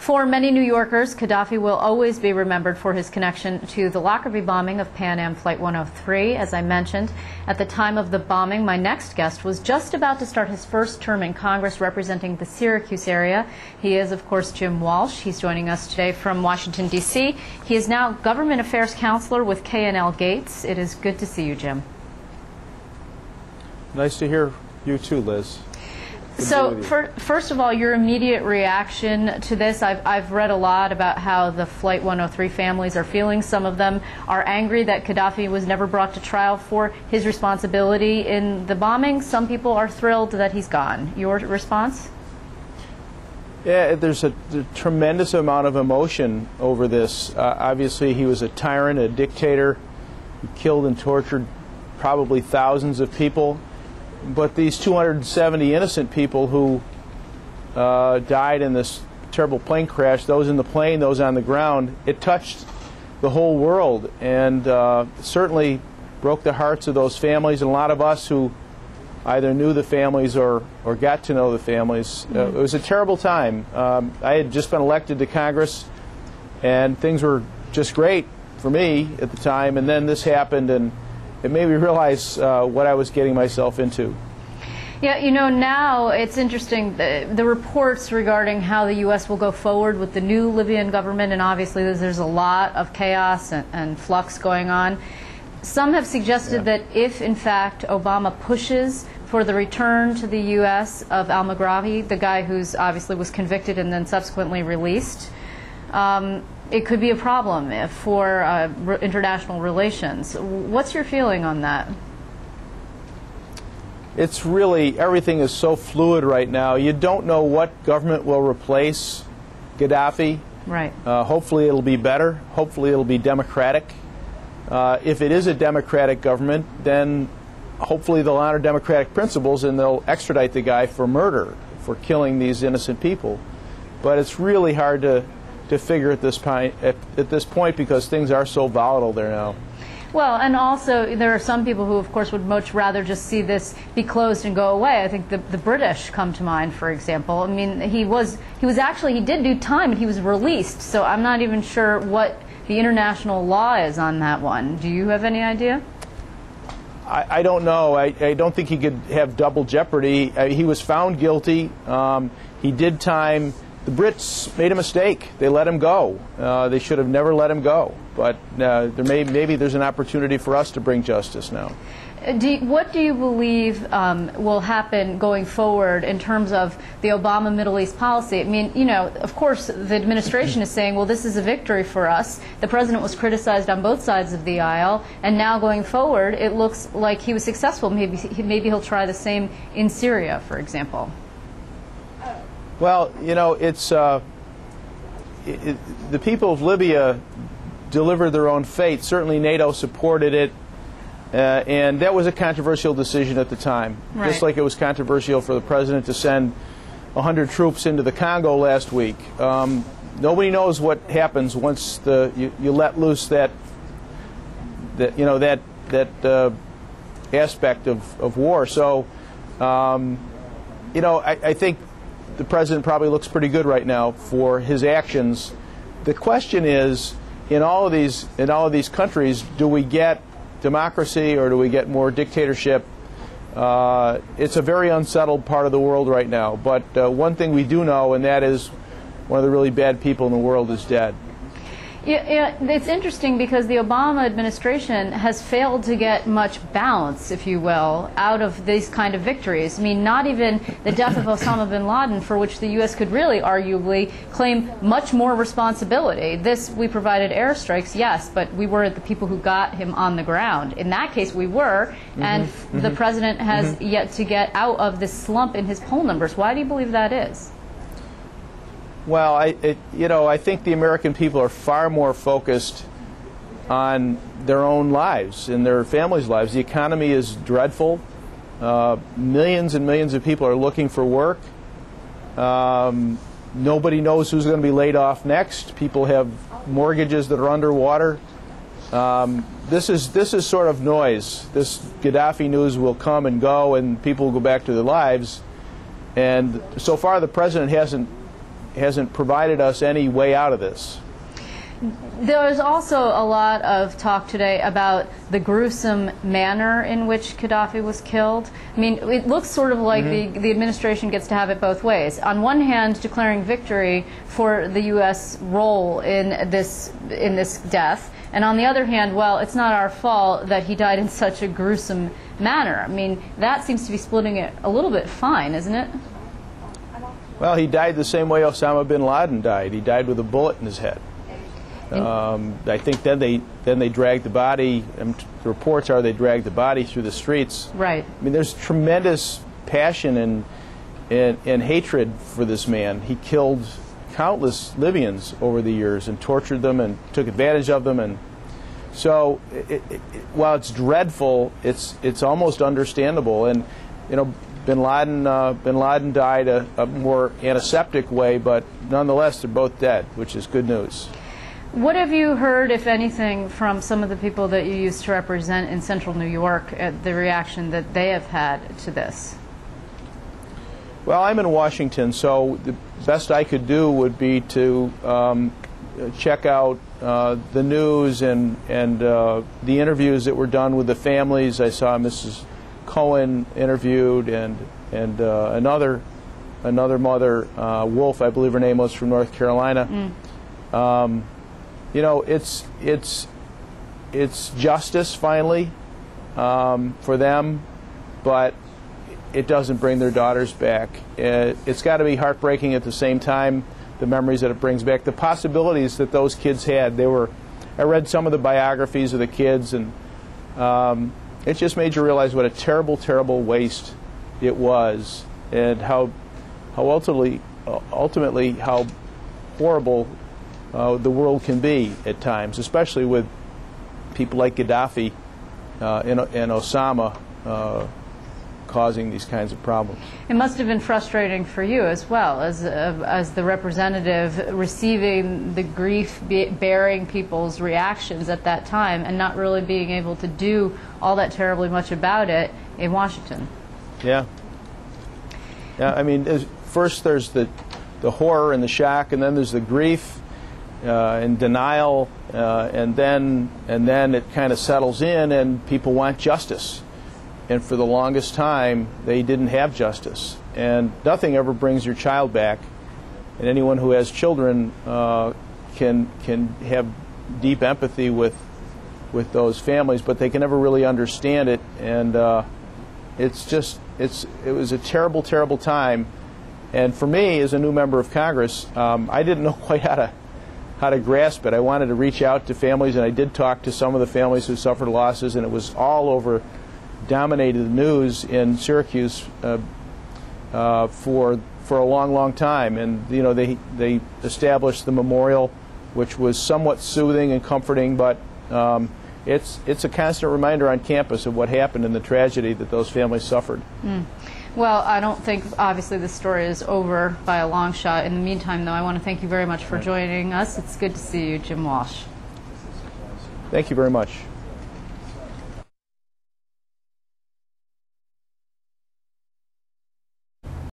For many New Yorkers, Gaddafi will always be remembered for his connection to the Lockerbie bombing of Pan Am Flight 103. As I mentioned, at the time of the bombing, my next guest was just about to start his first term in Congress representing the Syracuse area. He is, of course, Jim Walsh. He's joining us today from Washington, D.C. He is now Government Affairs Counselor with K&L Gates. It is good to see you, Jim. Nice to hear you too, Liz. So, first of all, your immediate reaction to this. I've read a lot about how the Flight 103 families are feeling. Some of them are angry that Gaddafi was never brought to trial for his responsibility in the bombing. Some people are thrilled that he's gone. Your response? Yeah, there's a tremendous amount of emotion over this. Obviously, he was a tyrant, a dictator. He killed and tortured probably thousands of people. But these 270 innocent people who died in this terrible plane crash, those in the plane, those on the ground, it touched the whole world and certainly broke the hearts of those families and a lot of us who either knew the families or got to know the families. It was a terrible time. I had just been elected to Congress and things were just great for me at the time, and then this happened and it made me realize what I was getting myself into. Yeah, you know, now it's interesting, the reports regarding how the U.S. will go forward with the new Libyan government, and obviously there's a lot of chaos and flux going on. Some have suggested that if, in fact, Obama pushes for the return to the U.S. of al-Megrahi, the guy who's obviously was convicted and then subsequently released, it could be a problem for international relations. What's your feeling on that? It's really, everything is so fluid right now. You don't know what government will replace Gaddafi. Right. Hopefully it'll be better. Hopefully it'll be democratic. If it is a democratic government, then hopefully they'll honor democratic principles and they'll extradite the guy for murder, for killing these innocent people. But it's really hard to figure at this point because things are so volatile there now. Well, and also there are some people who, of course, would much rather just see this be closed and go away. I think the British come to mind, for example. I mean, he did do time and he was released. So I'm not even sure what the international law is on that one. Do you have any idea? I don't know. I don't think he could have double jeopardy. He was found guilty. He did time. The Brits made a mistake. They let him go. They should have never let him go. But maybe there's an opportunity for us to bring justice now. What do you believe will happen going forward in terms of the Obama Middle East policy? I mean, you know, of course, the administration is saying, well, this is a victory for us. The president was criticized on both sides of the aisle, and now going forward, it looks like he was successful. Maybe he'll try the same in Syria, for example. Well, you know, it's the people of Libya delivered their own fate. Certainly NATO supported it, and that was a controversial decision at the time. Right. Just like it was controversial for the president to send 100 troops into the Congo last week. Nobody knows what happens once you let loose that aspect of war. So, you know, I think the president probably looks pretty good right now for his actions. The question is, in all of these countries, do we get democracy or do we get more dictatorship? It's a very unsettled part of the world right now. But one thing we do know, and that is one of the really bad people in the world is dead. Yeah, it's interesting because the Obama administration has failed to get much balance, if you will, out of these kind of victories. I mean, not even the death of Osama bin Laden, for which the U.S. could really arguably claim much more responsibility. This, we provided airstrikes, yes, but we were the people who got him on the ground. In that case, we were, and the president has yet to get out of this slump in his poll numbers. Why do you believe that is? Well, I think the American people are far more focused on their own lives and their families' lives. The economy is dreadful. Millions and millions of people are looking for work. Nobody knows who's going to be laid off next. People have mortgages that are underwater. This is sort of noise. This Gaddafi news will come and go, and people will go back to their lives. And so far, the president hasn't provided us any way out of this. There's also a lot of talk today about the gruesome manner in which Gaddafi was killed. I mean, it looks sort of like the administration gets to have it both ways. On one hand, declaring victory for the U.S. role in this death, and on the other hand, well, it's not our fault that he died in such a gruesome manner. I mean, that seems to be splitting it a little bit fine, isn't it? Well, he died the same way Osama bin Laden died. He died with a bullet in his head. I think then they dragged the body, and the reports are they dragged the body through the streets. Right. I mean, there's tremendous passion and hatred for this man. He killed countless Libyans over the years and tortured them and took advantage of them. And so, while it's dreadful, it's almost understandable. And you know, Bin Laden died a more antiseptic way, but nonetheless, they're both dead, which is good news. What have you heard, if anything, from some of the people that you used to represent in central New York, the reaction that they have had to this? Well, I'm in Washington, so the best I could do would be to check out the news and the interviews that were done with the families. I saw Mrs. Cohen interviewed, and another mother, Wolf, I believe her name was, from North Carolina. You know, it's justice finally for them, but it doesn't bring their daughters back. It's got to be heartbreaking at the same time, the memories that it brings back, the possibilities that those kids had. I read some of the biographies of the kids, and it just made you realize what a terrible, terrible waste it was, and how ultimately how horrible the world can be at times, especially with people like Gaddafi and Osama causing these kinds of problems. It must have been frustrating for you as well, as the representative, receiving the grief-bearing people's reactions at that time and not really being able to do all that terribly much about it in Washington. Yeah. Yeah, I mean, first there's the horror and the shock, and then there's the grief and denial, and then it kind of settles in, and people want justice. And for the longest time, they didn't have justice. And nothing ever brings your child back. And anyone who has children can have deep empathy with those families, but they can never really understand it. And it was a terrible, terrible time. And for me, as a new member of Congress, I didn't know quite how to grasp it. I wanted to reach out to families, and I did talk to some of the families who suffered losses, and it was all over, dominated the news in Syracuse for a long, long time. And you know, they established the memorial, which was somewhat soothing and comforting, but it's a constant reminder on campus of what happened and the tragedy that those families suffered. Well, I don't think, obviously, this story is over by a long shot. In the meantime, though, I want to thank you very much for joining us. It's good to see you, Jim Walsh. Thank you very much.